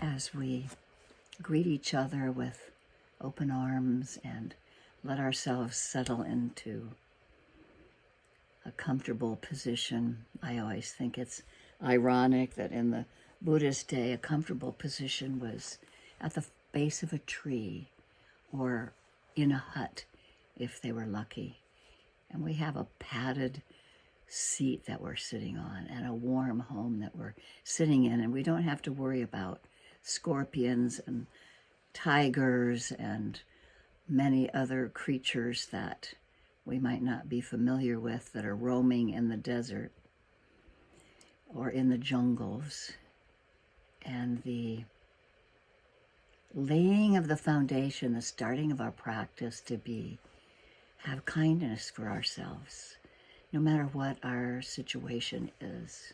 as we greet each other with open arms and let ourselves settle into a comfortable position. I always think it's ironic that in the Buddhist day, a comfortable position was at the base of a tree or in a hut if they were lucky. And we have a padded seat that we're sitting on and a warm home that we're sitting in, and we don't have to worry about scorpions and tigers and many other creatures that we might not be familiar with that are roaming in the desert or in the jungles. And the laying of the foundation, the starting of our practice to have kindness for ourselves, no matter what our situation is.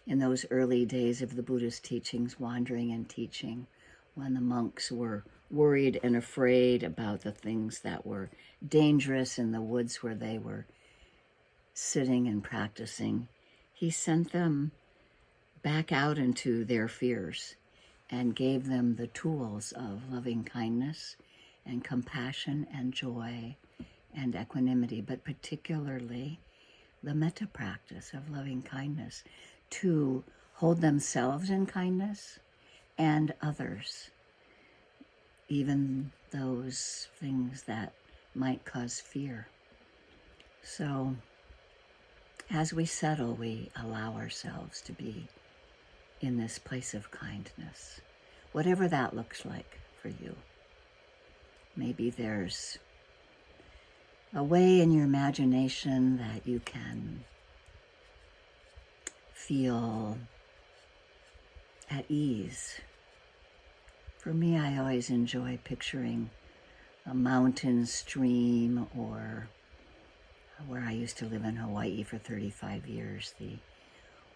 In those early days of the Buddhist teachings, wandering and teaching, when the monks were worried and afraid about the things that were dangerous in the woods where they were sitting and practicing, he sent them back out into their fears and gave them the tools of loving kindness and compassion and joy and equanimity, but particularly the metta practice of loving kindness, to hold themselves in kindness and others, even those things that might cause fear. So as we settle, we allow ourselves to be in this place of kindness, whatever that looks like for you. Maybe there's a way in your imagination that you can feel at ease. For me, I always enjoy picturing a mountain stream, or where I used to live in Hawaii for 35 years, the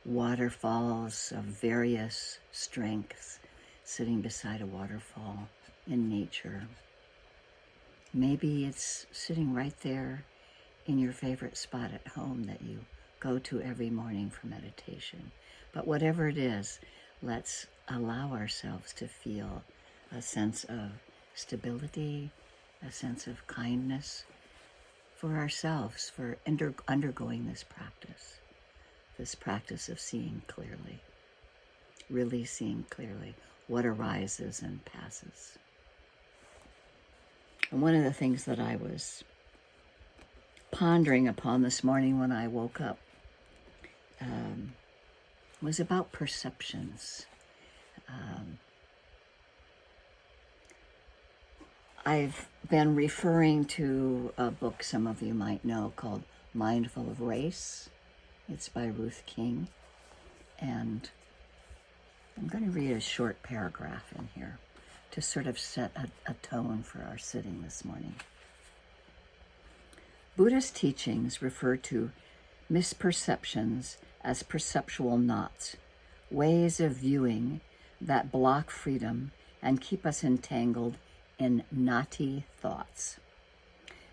waterfalls of various strengths sitting beside a waterfall in nature. Maybe it's sitting right there in your favorite spot at home that you go to every morning for meditation. But whatever it is, let's allow ourselves to feel a sense of stability, a sense of kindness for ourselves, for undergoing this practice of seeing clearly, really seeing clearly what arises and passes. And one of the things that I was pondering upon this morning when I woke up was about perceptions. I've been referring to a book some of you might know called Mindful of Race. It's by Ruth King. And I'm going to read a short paragraph in here to sort of set a tone for our sitting this morning. Buddhist teachings refer to misperceptions as perceptual knots, ways of viewing that block freedom and keep us entangled in knotty thoughts.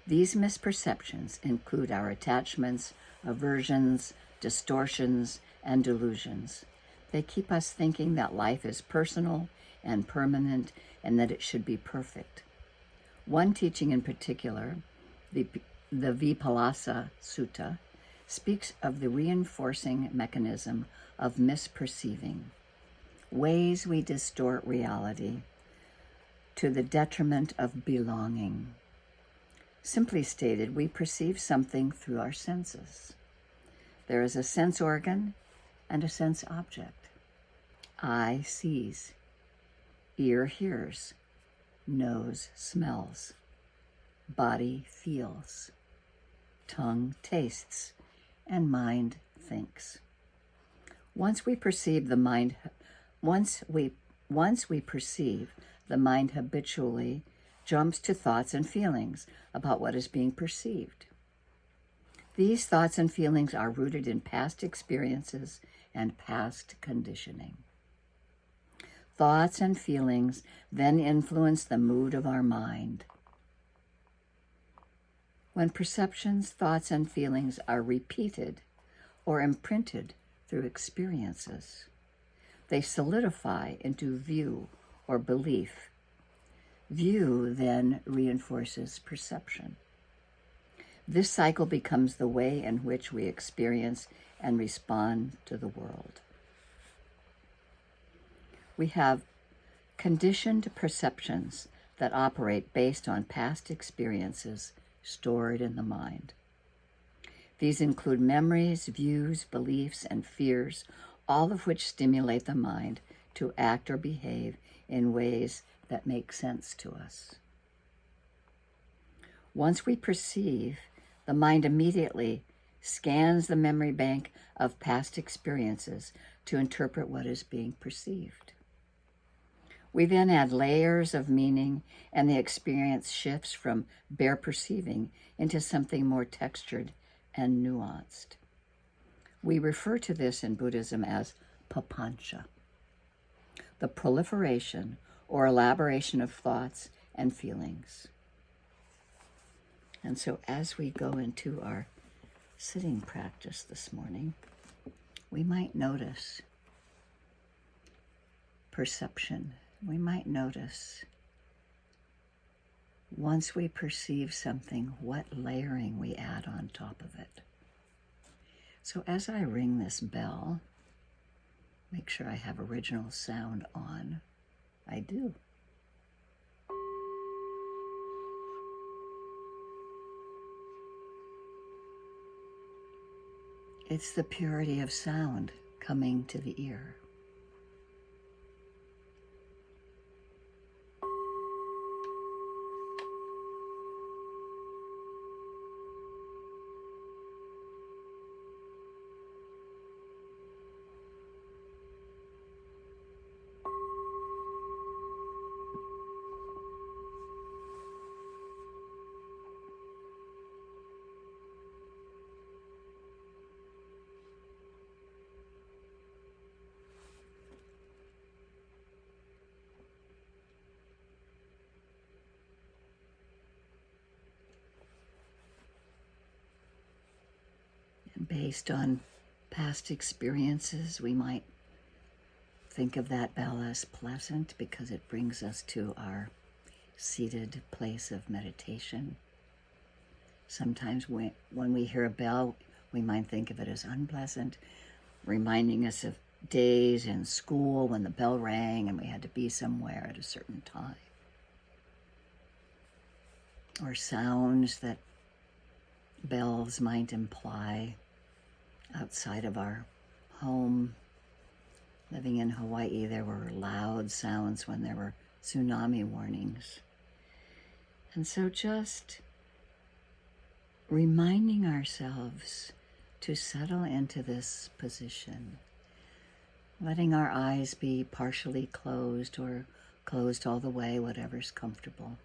These misperceptions include our attachments, aversions, distortions, and delusions. They keep us thinking that life is personal and permanent and that it should be perfect. One teaching in particular, the Vipassana Sutta, speaks of the reinforcing mechanism of misperceiving, ways we distort reality to the detriment of belonging. Simply stated, we perceive something through our senses. There is a sense organ and a sense object. Eye sees, ear hears, nose smells, body feels, tongue tastes, and mind thinks. Once we perceive, the mind habitually jumps to thoughts and feelings about what is being perceived. These thoughts and feelings are rooted in past experiences and past conditioning. Thoughts and feelings then influence the mood of our mind. When perceptions, thoughts, and feelings are repeated or imprinted through experiences, they solidify into view or belief. View then reinforces perception. This cycle becomes the way in which we experience and respond to the world. We have conditioned perceptions that operate based on past experiences stored in the mind. These include memories, views, beliefs, and fears, all of which stimulate the mind to act or behave in ways that make sense to us. Once we perceive, the mind immediately scans the memory bank of past experiences to interpret what is being perceived. We then add layers of meaning, and the experience shifts from bare perceiving into something more textured and nuanced. We refer to this in Buddhism as papancha, the proliferation or elaboration of thoughts and feelings. And so as we go into our sitting practice this morning, we might notice perception. We might notice, once we perceive something, what layering we add on top of it. So as I ring this bell, make sure I have original sound on. I do. It's the purity of sound coming to the ear. Based on past experiences, we might think of that bell as pleasant because it brings us to our seated place of meditation. Sometimes when we hear a bell, we might think of it as unpleasant, reminding us of days in school when the bell rang and we had to be somewhere at a certain time. Or sounds that bells might imply outside of our home. Living in Hawaii, there were loud sounds when there were tsunami warnings. And so just reminding ourselves to settle into this position, letting our eyes be partially closed or closed all the way, whatever's comfortable.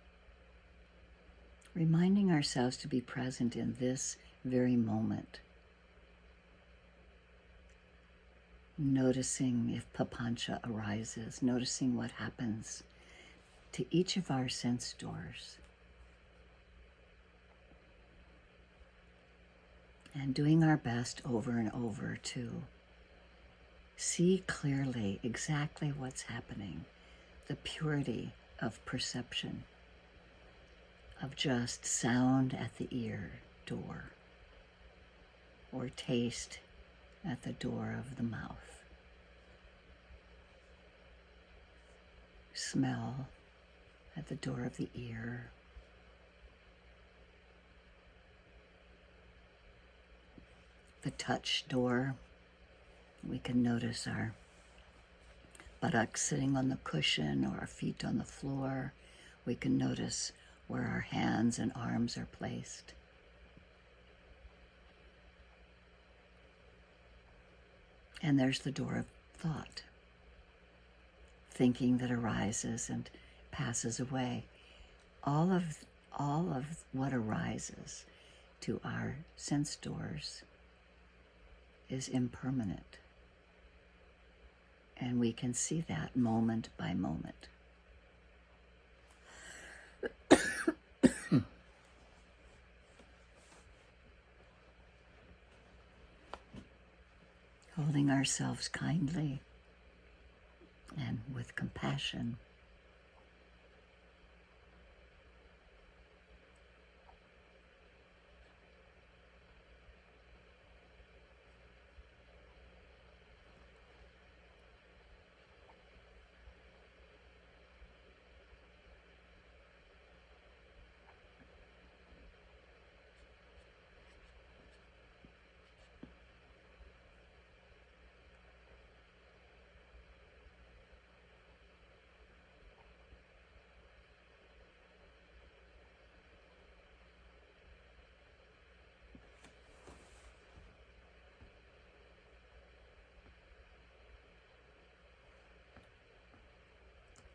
Reminding ourselves to be present in this very moment. Noticing if papancha arises, noticing what happens to each of our sense doors. And doing our best over and over to see clearly exactly what's happening, the purity of perception, of just sound at the ear door, or taste at the door of the mouth, smell at the door of the ear, the touch door. We can notice our buttocks sitting on the cushion or our feet on the floor. We can notice where our hands and arms are placed. And there's the door of thought, thinking that arises and passes away. All of what arises to our sense doors is impermanent. And we can see that moment by moment. Holding ourselves kindly with compassion.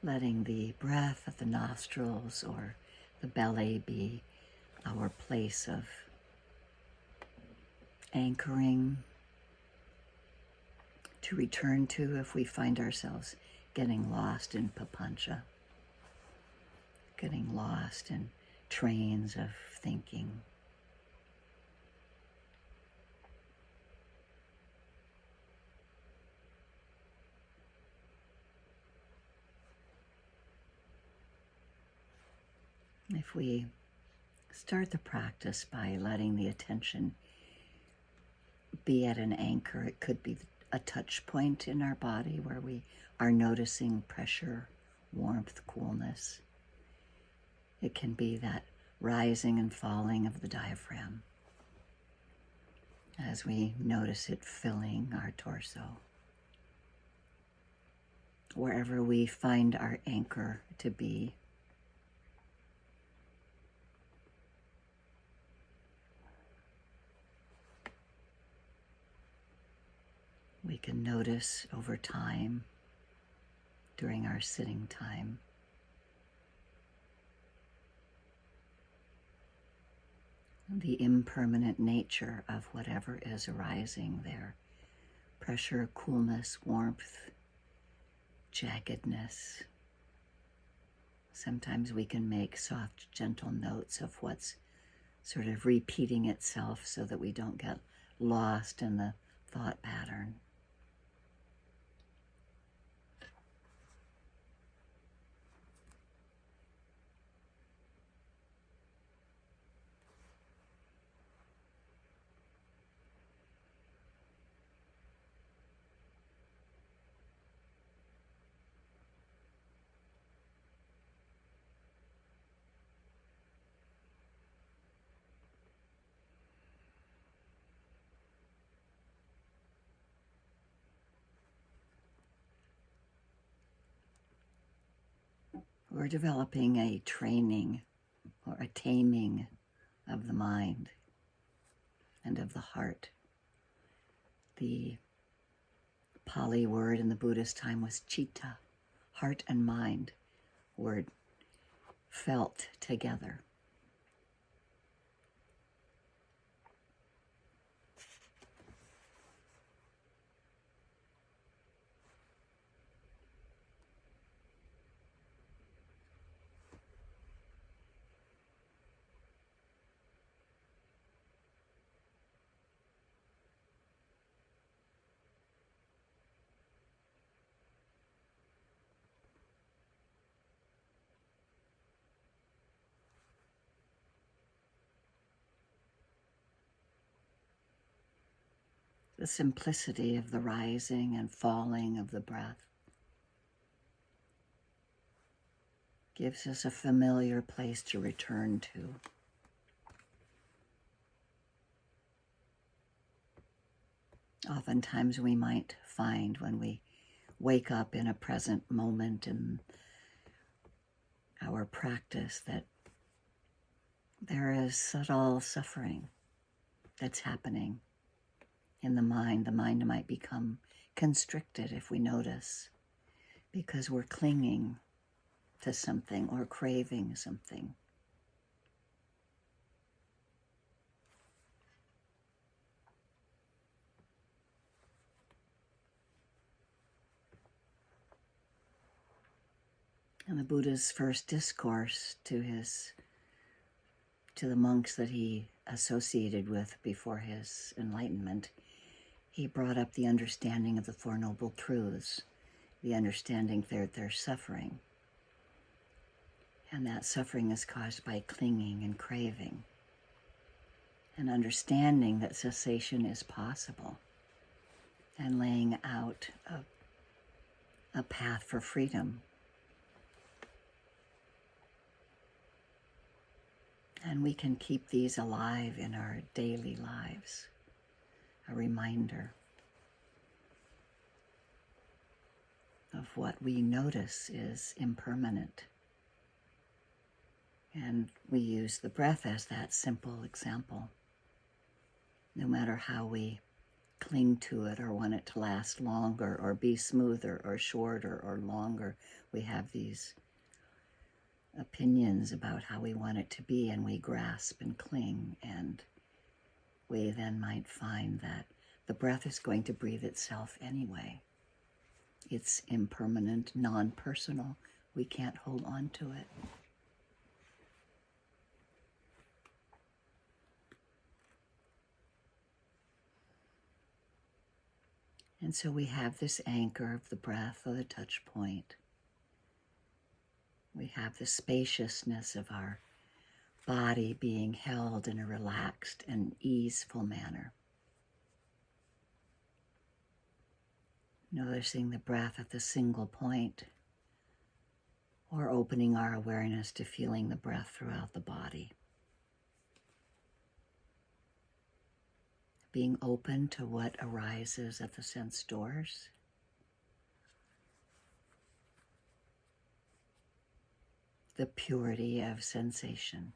Letting the breath of the nostrils or the belly be our place of anchoring to return to if we find ourselves getting lost in papancha, getting lost in trains of thinking. If we start the practice by letting the attention be at an anchor, it could be a touch point in our body where we are noticing pressure, warmth, coolness. It can be that rising and falling of the diaphragm as we notice it filling our torso. Wherever we find our anchor to be, we can notice over time during our sitting time. The impermanent nature of whatever is arising there. Pressure, coolness, warmth, jaggedness. Sometimes we can make soft, gentle notes of what's sort of repeating itself so that we don't get lost in the thought pattern. We're developing a training or a taming of the mind and of the heart. The Pali word in the Buddhist time was citta, heart and mind, word felt together. The simplicity of the rising and falling of the breath gives us a familiar place to return to. Oftentimes we might find when we wake up in a present moment in our practice that there is subtle suffering that's happening in the mind. The mind might become constricted if we notice, because we're clinging to something or craving something. And the Buddha's first discourse to the monks that he associated with before his enlightenment, he brought up the understanding of the Four Noble Truths the understanding that they're suffering. And that suffering is caused by clinging and craving. And understanding that cessation is possible. And laying out a path for freedom. And we can keep these alive in our daily lives. A reminder of what we notice is impermanent. And we use the breath as that simple example. No matter how we cling to it or want it to last longer or be smoother or shorter or longer, we have these opinions about how we want it to be, and we grasp and cling, and we then might find that the breath is going to breathe itself anyway. It's impermanent, non-personal. We can't hold on to it. And so we have this anchor of the breath or the touch point. We have the spaciousness of our body being held in a relaxed and easeful manner. Noticing the breath at the single point, or opening our awareness to feeling the breath throughout the body. Being open to what arises at the sense doors. The purity of sensation.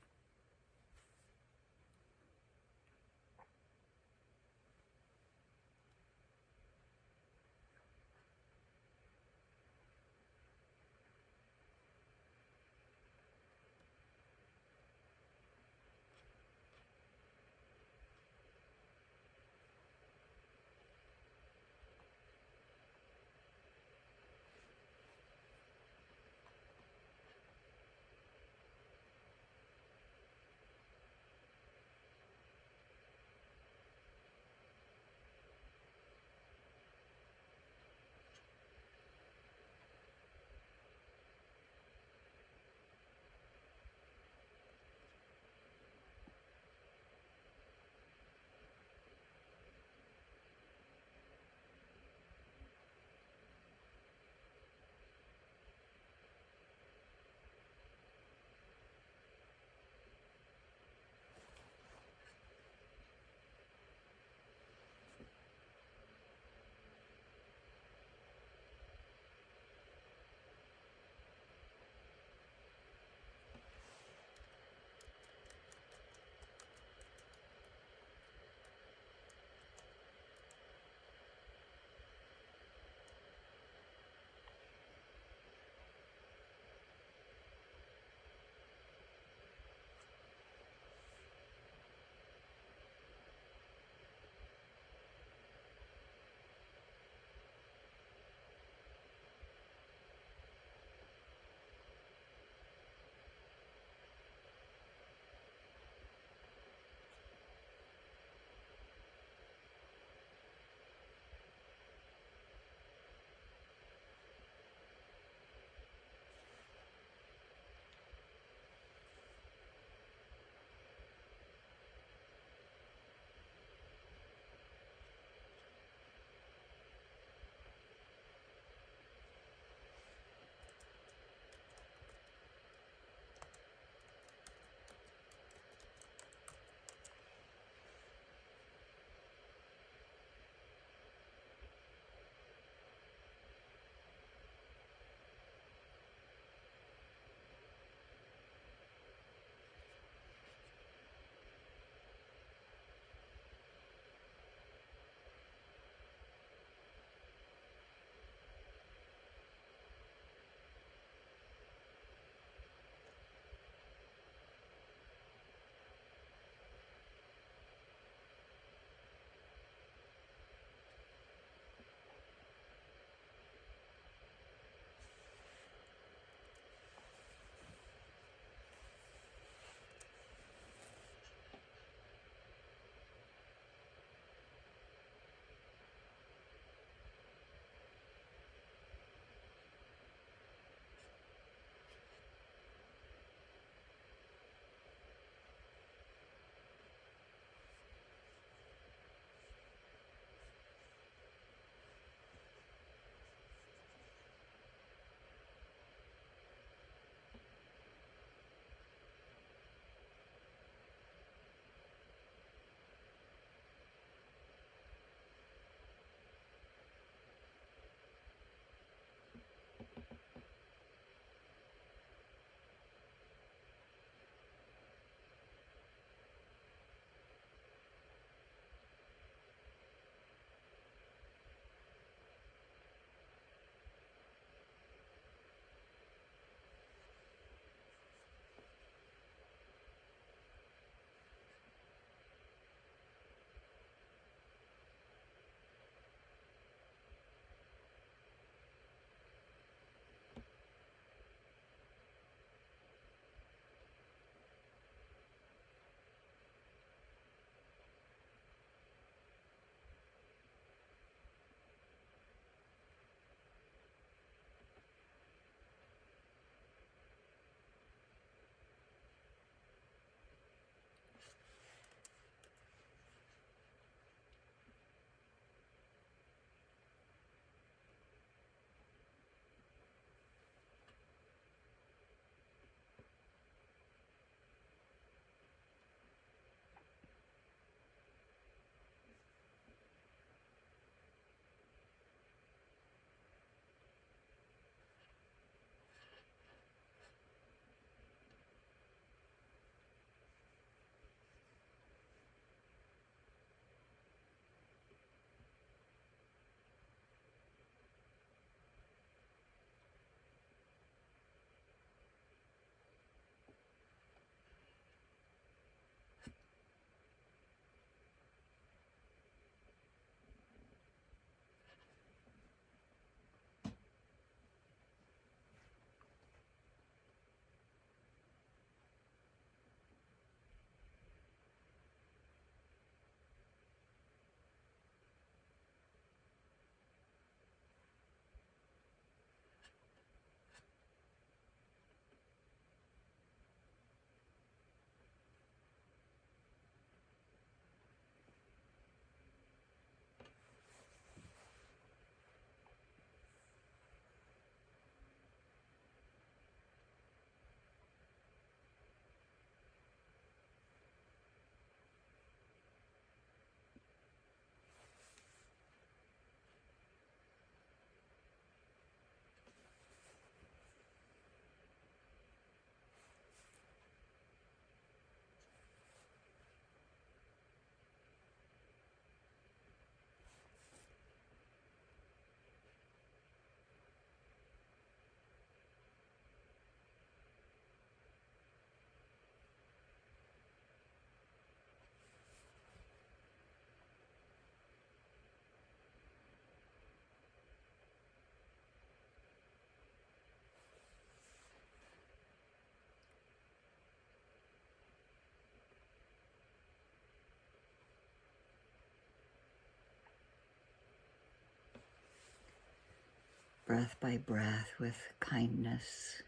breath by breath, with kindness,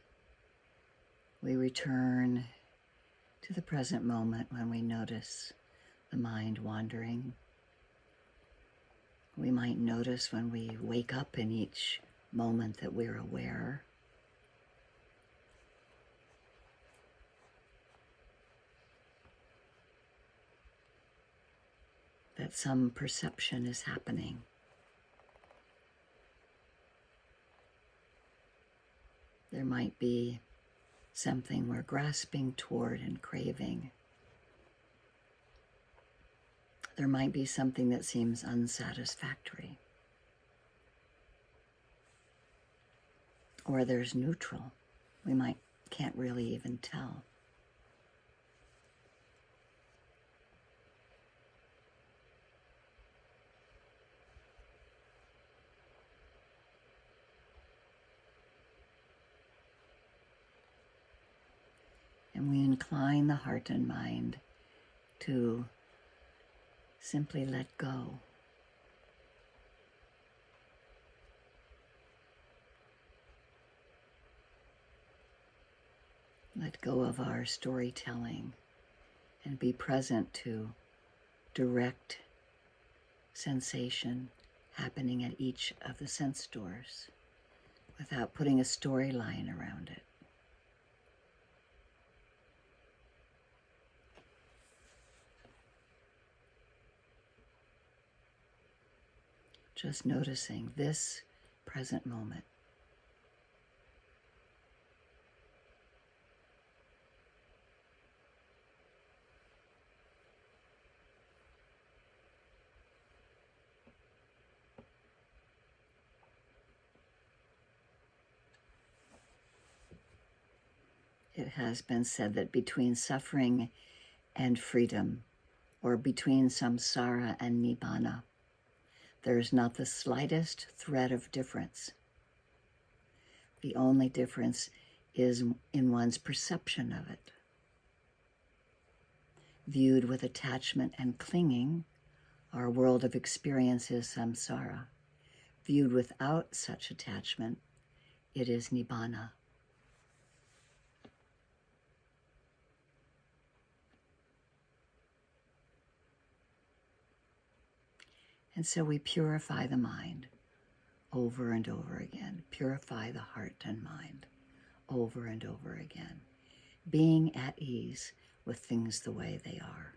we return to the present moment when we notice the mind wandering. We might notice when we wake up in each moment that we're aware. That some perception is happening. There might be something we're grasping toward and craving. There might be something that seems unsatisfactory. Or there's neutral. We can't really even tell. And we incline the heart and mind to simply let go. Let go of our storytelling and be present to direct sensation happening at each of the sense doors without putting a storyline around it. Just noticing this present moment. It has been said that between suffering and freedom, or between samsara and nibbana, there is not the slightest thread of difference. The only difference is in one's perception of it. Viewed with attachment and clinging, our world of experience is samsara. Viewed without such attachment, it is nibbana. And so we purify the mind over and over again, purify the heart and mind over and over again, being at ease with things the way they are.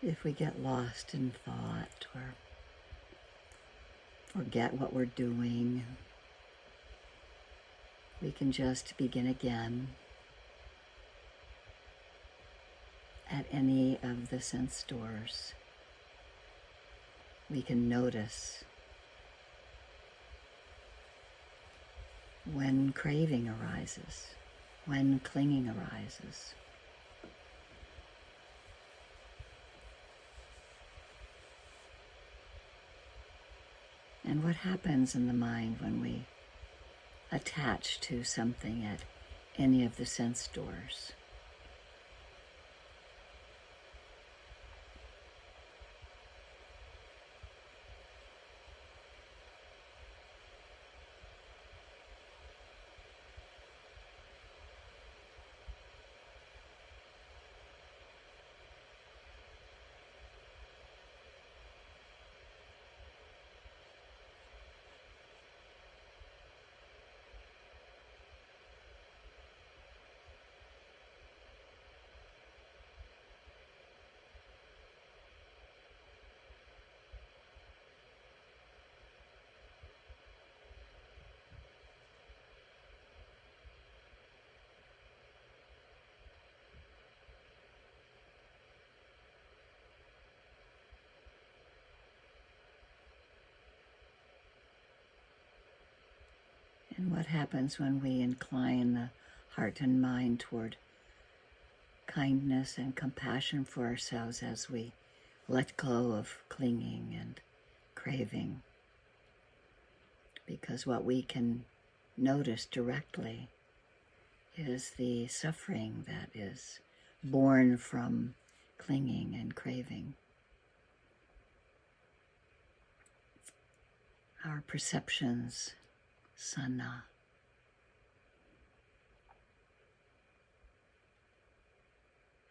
if we get lost in thought or forget what we're doing, we can just begin again at any of the sense doors. We can notice when craving arises, when clinging arises. And what happens in the mind when we attach to something at any of the sense doors? And what happens when we incline the heart and mind toward kindness and compassion for ourselves as we let go of clinging and craving? Because what we can notice directly is the suffering that is born from clinging and craving. Our perceptions, sana,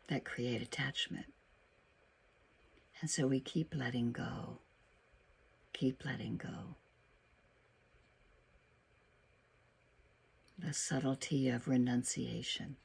that create attachment. And so we keep letting go, keep letting go. The subtlety of renunciation.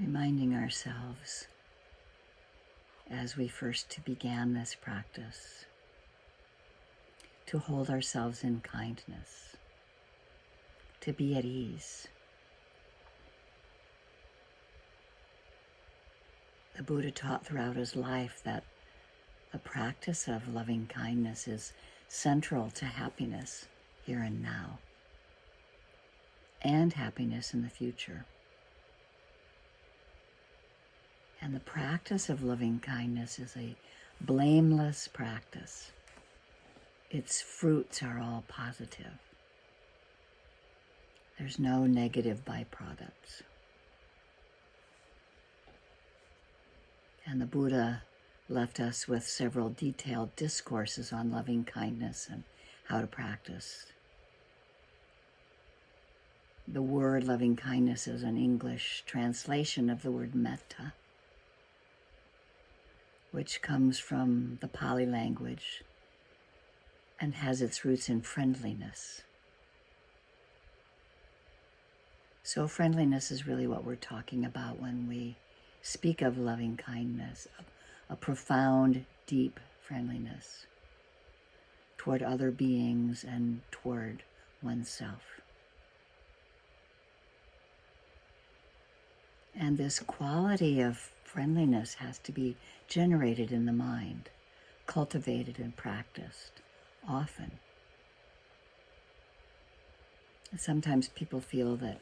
reminding ourselves as we first began this practice to hold ourselves in kindness, to be at ease. The Buddha taught throughout his life that the practice of loving kindness is central to happiness here and now, and happiness in the future. And the practice of loving kindness is a blameless practice. Its fruits are all positive. There's no negative byproducts. And the Buddha left us with several detailed discourses on loving kindness and how to practice. The word loving kindness is an English translation of the word metta, which comes from the Pali language and has its roots in friendliness. So friendliness is really what we're talking about when we speak of loving kindness, a profound, deep friendliness toward other beings and toward oneself. And this quality of friendliness has to be generated in the mind, cultivated and practiced often. Sometimes people feel that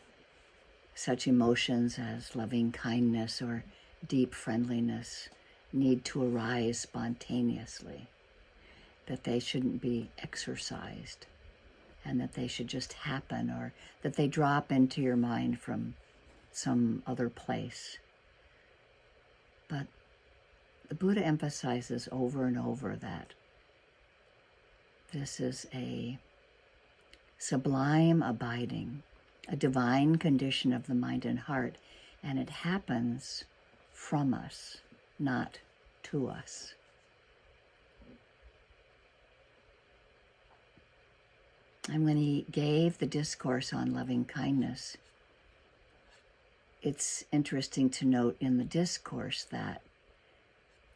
such emotions as loving kindness or deep friendliness need to arise spontaneously, that they shouldn't be exercised, and that they should just happen, or that they drop into your mind from some other place. But the Buddha emphasizes over and over that this is a sublime abiding, a divine condition of the mind and heart, and it happens from us, not to us. And when he gave the discourse on loving kindness, it's interesting to note in the discourse that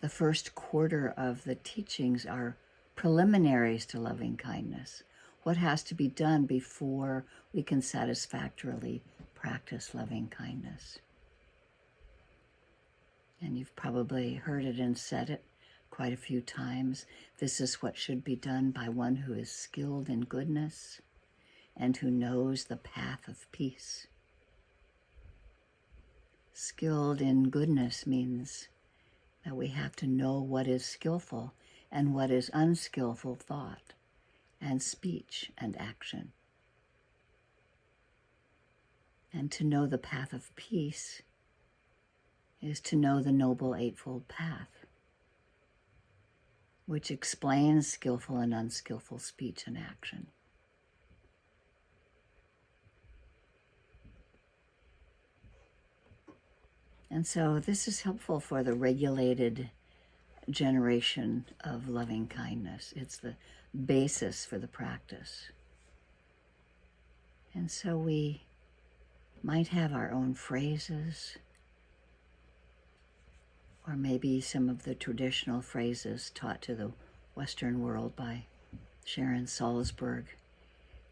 the first quarter of the teachings are preliminaries to loving kindness. What has to be done before we can satisfactorily practice loving kindness? And you've probably heard it and said it quite a few times. This is what should be done by one who is skilled in goodness and who knows the path of peace. Skilled in goodness means that we have to know what is skillful and what is unskillful thought and speech and action. And to know the path of peace is to know the Noble Eightfold Path, which explains skillful and unskillful speech and action. And so this is helpful for the regulated generation of loving kindness. It's the basis for the practice. And so we might have our own phrases, or maybe some of the traditional phrases taught to the Western world by Sharon Salzberg.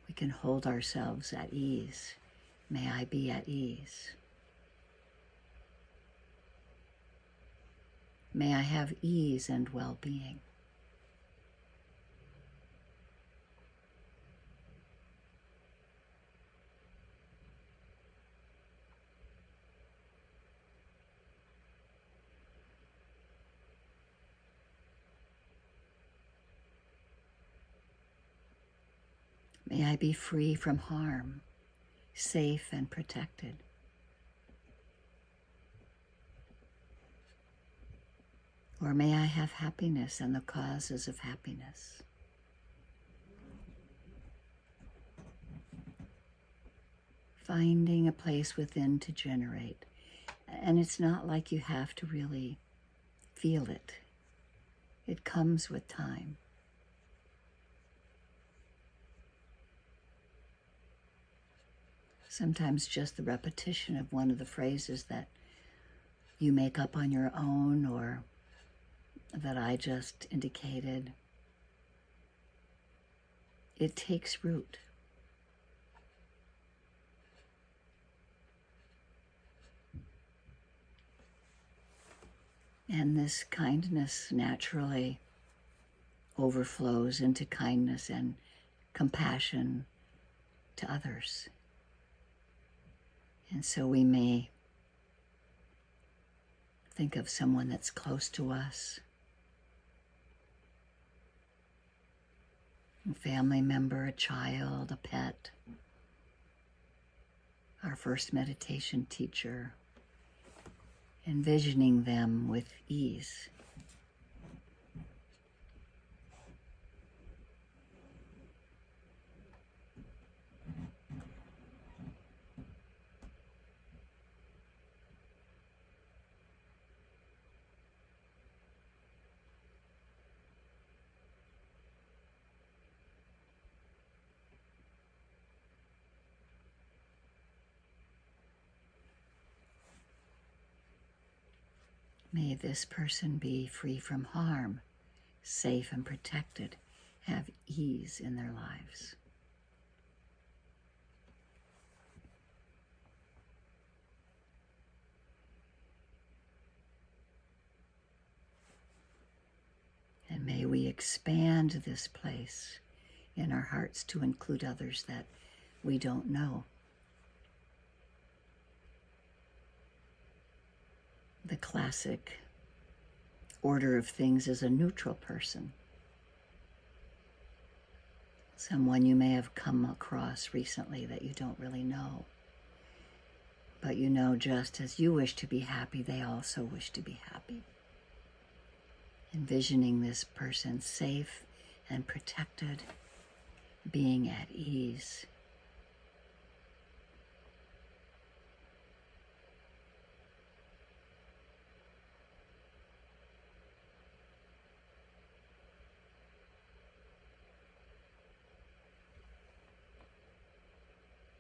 We can hold ourselves at ease. May I be at ease. May I have ease and well-being. May I be free from harm, safe and protected. Or may I have happiness and the causes of happiness. Finding a place within to generate. And it's not like you have to really feel it. It comes with time. Sometimes just the repetition of one of the phrases that you make up on your own or that I just indicated. It takes root. And this kindness naturally overflows into kindness and compassion to others. And so we may think of someone that's close to us, a family member, a child, a pet, our first meditation teacher, envisioning them with ease. May this person be free from harm, safe and protected, have ease in their lives. And may we expand this place in our hearts to include others that we don't know. The classic order of things is a neutral person. Someone you may have come across recently that you don't really know. But you know, just as you wish to be happy, they also wish to be happy. Envisioning this person safe and protected, being at ease.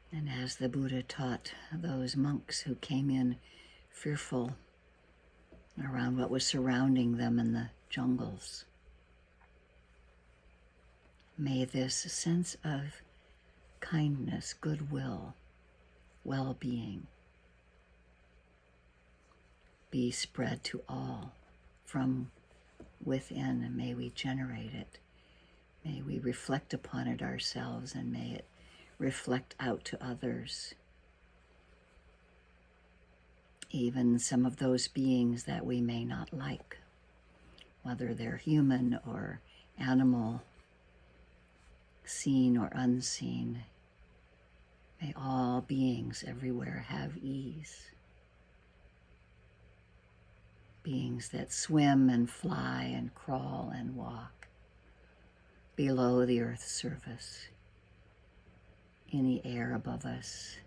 And as the Buddha taught those monks who came in fearful around what was surrounding them in the jungles, may this sense of kindness, goodwill, well-being be spread to all from within, and may we generate it. May we reflect upon it ourselves, and may it reflect out to others. Even some of those beings that we may not like, whether they're human or animal, seen or unseen. May all beings everywhere have ease. Beings that swim and fly and crawl and walk below the earth's surface, in the air above us,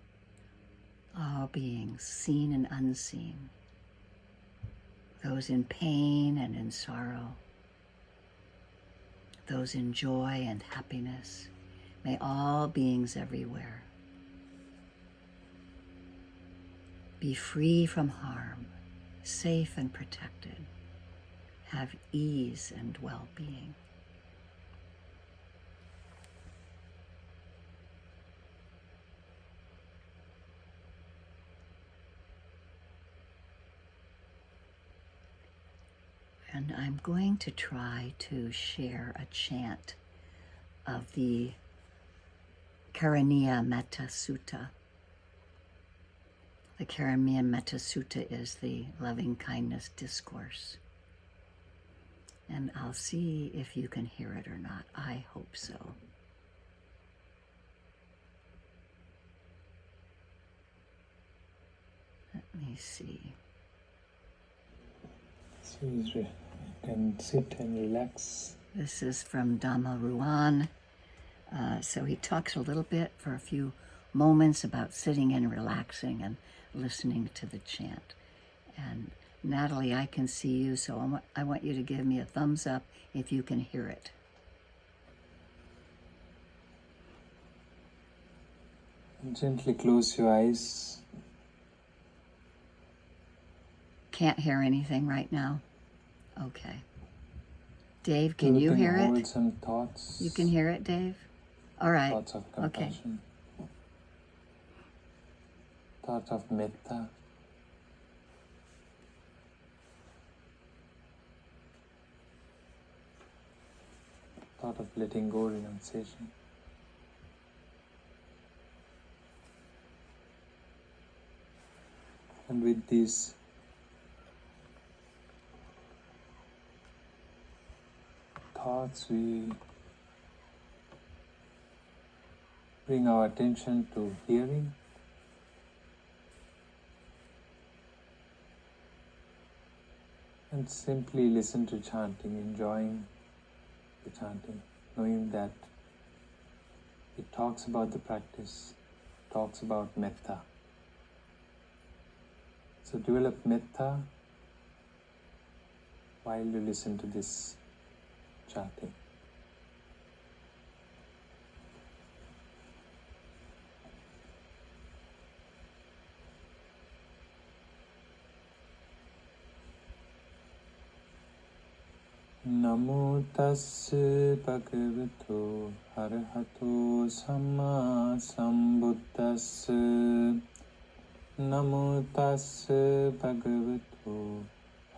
all beings, seen and unseen, those in pain and in sorrow, those in joy and happiness. May all beings everywhere be free from harm, safe and protected, have ease and well-being. And I'm going to try to share a chant of the Karaniya Metta Sutta. The Karaniya Metta Sutta is the loving kindness discourse. And I'll see if you can hear it or not. I hope so. Let me see. So you can sit and relax. This is from Dhammaruwan. So he talks a little bit for a few moments about sitting and relaxing and listening to the chant. And Natalie, I can see you, so I want you to give me a thumbs up if you can hear it. And gently close your eyes. can't hear anything right now? Okay. Dave, can you hear it? Wholesome thoughts. You can hear it, Dave? All right. Thoughts of compassion. Okay. Thoughts of metta. Thought of letting go, renunciation. And with these thoughts, we bring our attention to hearing. And simply listen to chanting, enjoying the chanting, knowing that it talks about the practice, talks about metta. So develop metta while you listen to this chanting. Namo tassa bhagavato arahato samma sambuddhassa. Namo tassa bhagavato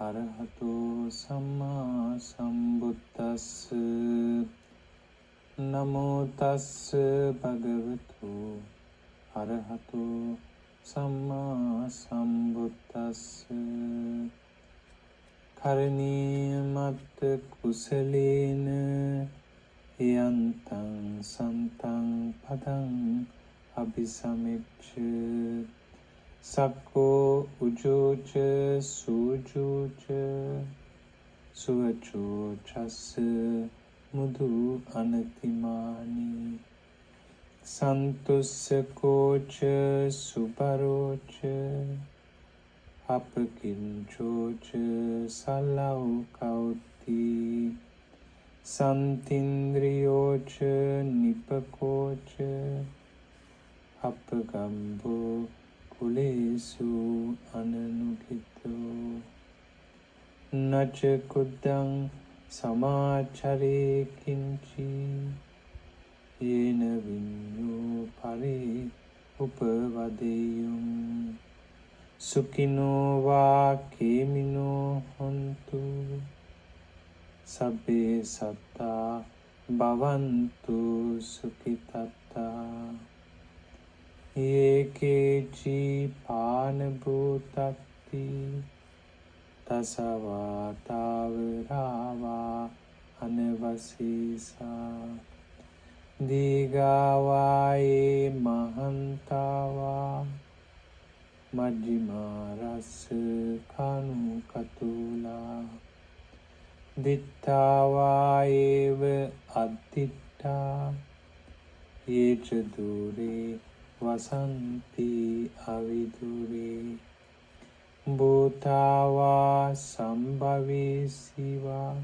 arahato samma sambuddhassa. Namo tassa bhagavato arahato samma sambuddhassa. Karaniya Metta Kusalena Yantang Santang Padang Abhisamicca. Sakko Ujoja Sujoja Suvacho Chassa Mudu Anatimani. Santussa Kocha Subarocha Apakinchocha Salau Kauti. Santindriyocha Nipakocha Apagambo Kulesu Ananukito. Nacha Kuddang Samachare Kinchi Yena Vinyo Pari Upavadeyum. Sukino va kemino hontu. Sabbe satta bhavantu sukhitatta. Yeke jīpānabhutati tasava tavarava anavasisa. Digavaye mahantava Majjhima rasa kanu katula. Dittava eva additta. Yecha dure vasanti avidure. Bhutava sambhavi siva.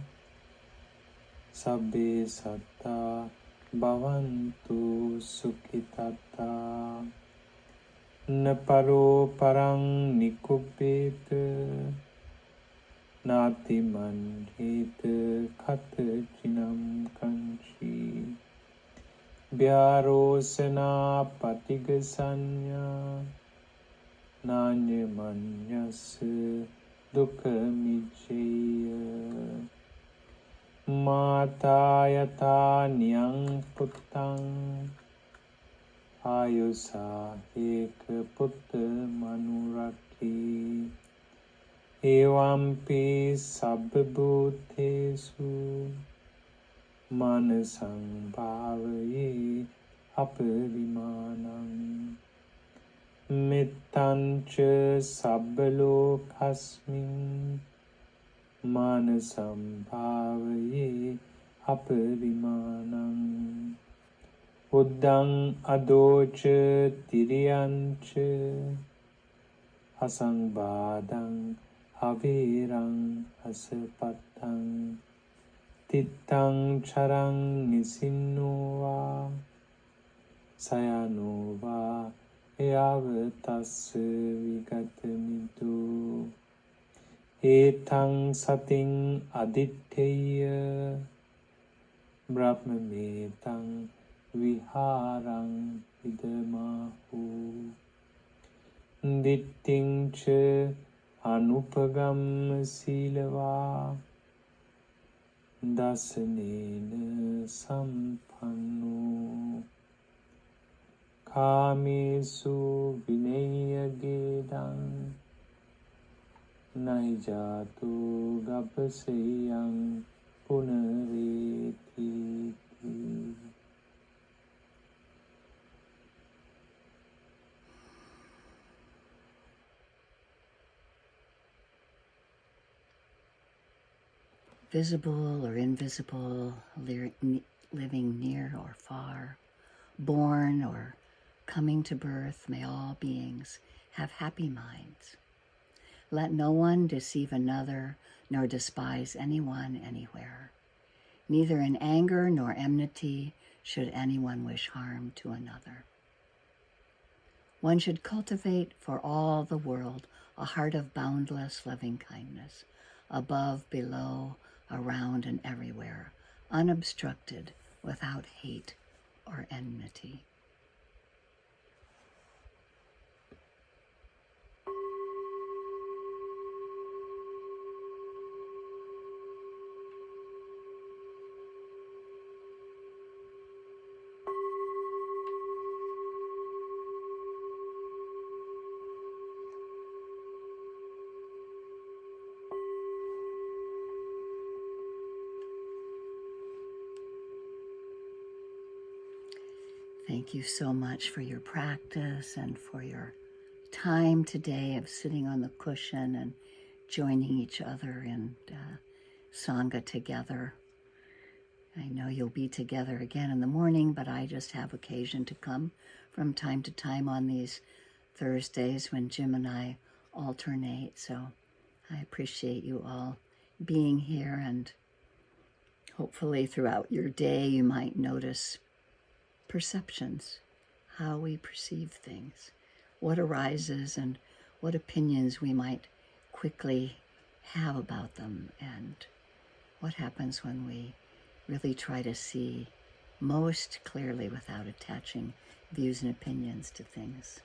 Sabbe satta bhavantu sukhitatta. Naparo parang nikubbeta. Nati manjita kata jinam kanchi. Vyarosana patigasanya. Nanya manyasa dukkha mijaya. Mata yata nyang puttang. Ayusa eka putta manuraki. Evampi sabba bhutesu. Manasang bhavaye aparimanam. Mittancha sabba lokasmin. Manasam bhavaye aparimanam. Uddang adocha tiriyancha. Asangbadang avirang asapatang. Tittang charang nisinova. Sayanova yavatassa vigatamitu. etang sating aditteya brahmametang viharang idamahu ditting cha anupagam silava dasanena sampanno kamesu vinaya gedang naijatu gapaseyang punareti. Visible or invisible, living near or far, born or coming to birth, may all beings have happy minds. Let no one deceive another, nor despise anyone anywhere. Neither in anger nor enmity should anyone wish harm to another. One should cultivate for all the world a heart of boundless loving kindness, above, below, around, and everywhere, unobstructed, without hate or enmity. Thank you so much for your practice and for your time today of sitting on the cushion and joining each other in Sangha together. I know you'll be together again in the morning, but I just have occasion to come from time to time on these Thursdays when Jim and I alternate. So I appreciate you all being here, and hopefully throughout your day you might notice perceptions, how we perceive things, what arises and what opinions we might quickly have about them, and what happens when we really try to see most clearly without attaching views and opinions to things.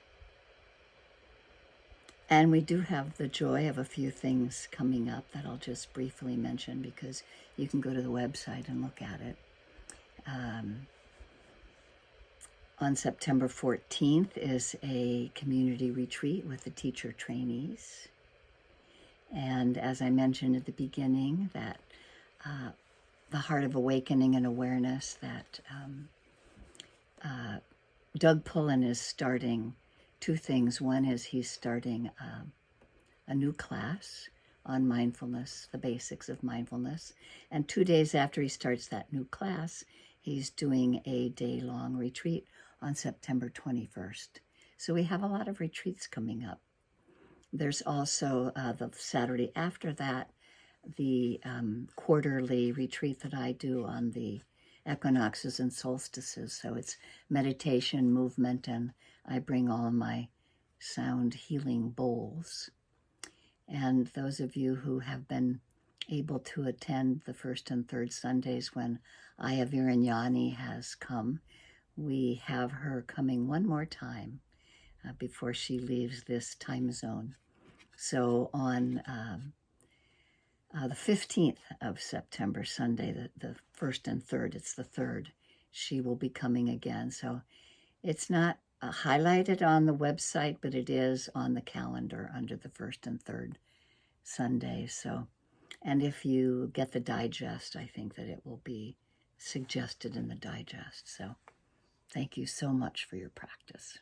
And we do have the joy of a few things coming up that I'll just briefly mention, because you can go to the website and look at it. On September 14th is a community retreat with the teacher trainees. And as I mentioned at the beginning, that the heart of awakening and awareness, that Doug Pullen is starting two things. One is he's starting a new class on mindfulness, the basics of mindfulness. And 2 days after he starts that new class, he's doing a day-long retreat on September 21st. So we have a lot of retreats coming up. There's also the Saturday after that, the quarterly retreat that I do on the equinoxes and solstices. So it's meditation, movement, and I bring all of my sound healing bowls. And those of you who have been able to attend the first and third Sundays when Aya Viranyani has come, we have her coming one more time before she leaves this time zone. So on the 15th of September, Sunday, the first and third, it's the third, she will be coming again. So it's not highlighted on the website, but it is on the calendar under the first and third Sunday. So, and if you get the digest, I think that it will be suggested in the digest. So thank you so much for your practice.